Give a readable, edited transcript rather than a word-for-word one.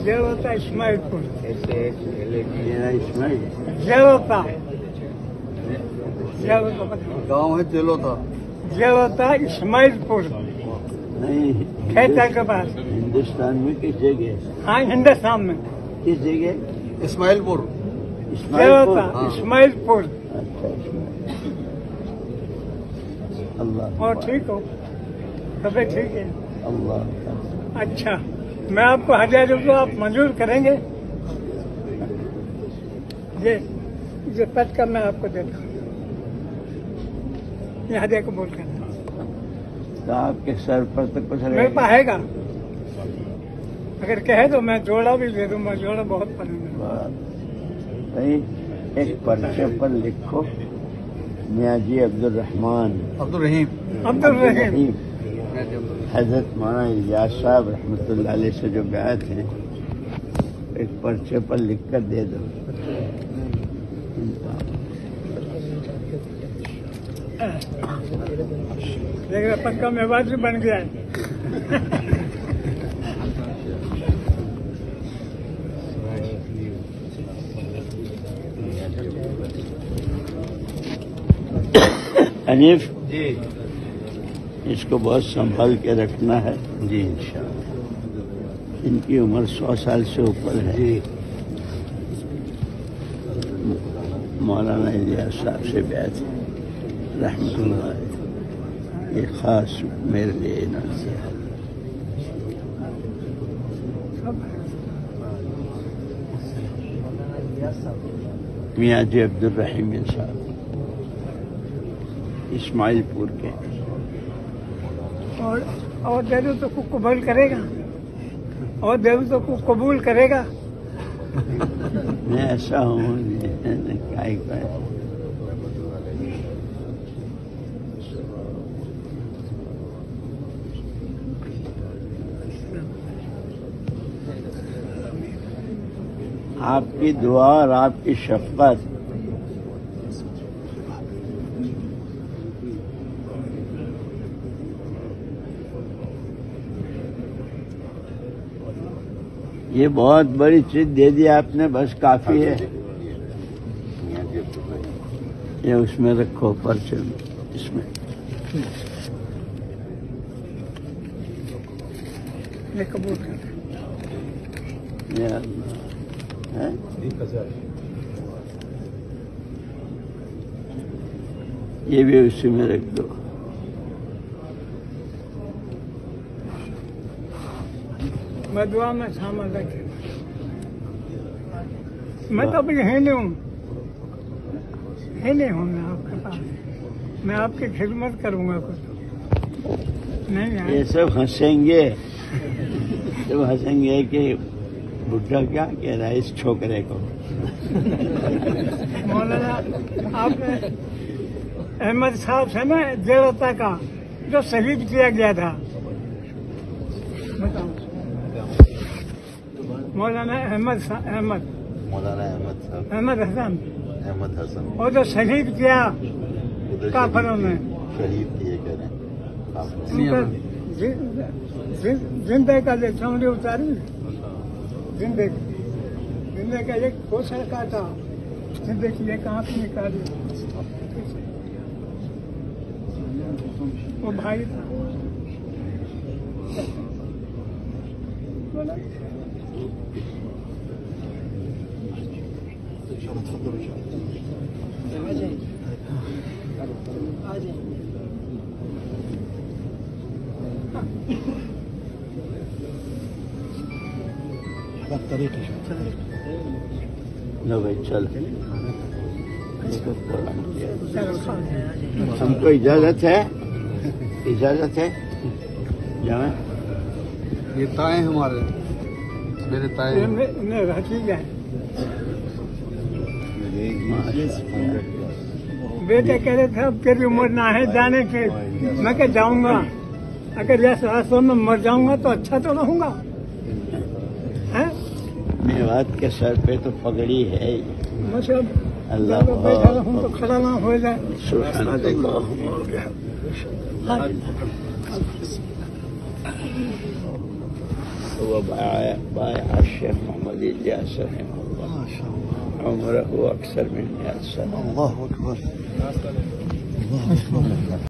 जेलोता इस्माइलपुर जेलोता गांव है जेलोता जेलोता इस्माइलपुर नहीं, खेता के पास। हिंदुस्तान में किस जगह? हाँ, हिंदुस्तान में किस जगह? इस्माइलपुर जेलोता हाँ। इस्माइलपुर। अच्छा, अल्लाह और ठीक हो? तबीयत ठीक है? अल्लाह। अच्छा, मैं आपको 1000 रुपये आप मंजूर करेंगे? ये पद का मैं आपको देता हूँ, यहाँ दे कबूल करना। तो आपके सर पर तो कुछ मेरे पास आएगा, अगर कहे तो मैं जोड़ा भी दे दूंगा, जोड़ा बहुत पसंद है। भाई एक पर्चे पर लिखो मियाजी अब्दुल रहमान अब्दुल रहीम हजरत मौलाना इलियास साहब रहमतुल्लाह अलैह से जो बैत हैं, एक पर्चे पर लिख कर दे दो। लेकिन पक्का मेवाज भी बन गया है। हनीफ जी, इसको बहुत संभाल के रखना है जी इंशाअल्लाह। इनकी उम्र 100 साल से ऊपर है जी, मौलाना इलियास साहब से बैत है रहमतुल्लाह, ये खास मेरे लिए इन्होंने किया। मियाँ जी अब्दुल रहीम साहब इस्माइलपुर के। और दे दो तो कबूल करेगा, और दे दो तो कबूल करेगा। मैं ऐसा हूँ क्या ही कहें। आपकी दुआ और आपकी शफकत ये बहुत बड़ी चीज दे दी आपने, बस काफी है। ये उसमें रखो पर्चे में, इसमें ये कबूल कर। है? ये भी उसी में रख दो। मैं दुआ में शामिल रखे। मैं तो अभी यहीं नहीं हूँ, यहीं नहीं हूँ मैं आपके पास। मैं आपकी खिदमत करूँगा कुछ नहीं यार। ये सब हंसेंगे, सब हंसेंगे कि बुढ़ा क्या कह रहा है इस छोकरे को। मौलाना आपने अहमद साहब से ना जेलोता का जो शहीद किया गया था, बताओ। मौलाना अहमद मौलाना अहमद हसन हसन और जो शहीद किया काफिरों ने, शहीद किए कह रहे उनका जिंदे का जो चमड़ी उतारी, जिंदे का एक कोसा काटा, जिंदे की एक आंख निकाली। वो भाई था। लो भाई चल, हमको इजाजत है, इजाजत है जाए। ये ताए हमारे, मेरे ताए بیٹے کہہ رہے تھے اب تیری عمر نہ ہے جانے کی. میں کہ جاؤں گا, اگر یہ راستوں میں مر جاؤں گا تو اچھا تو رہوں گا. میوات کے سر پہ تو پگڑی ہے ہی. مطلب اللہ بیٹھا رہوں تو کھڑا نہ ہو جائے. سبحان اللہ. وبايع الشيخ محمد الياس رحمه الله عمره أكثر من 100 سنة. الله أكبر.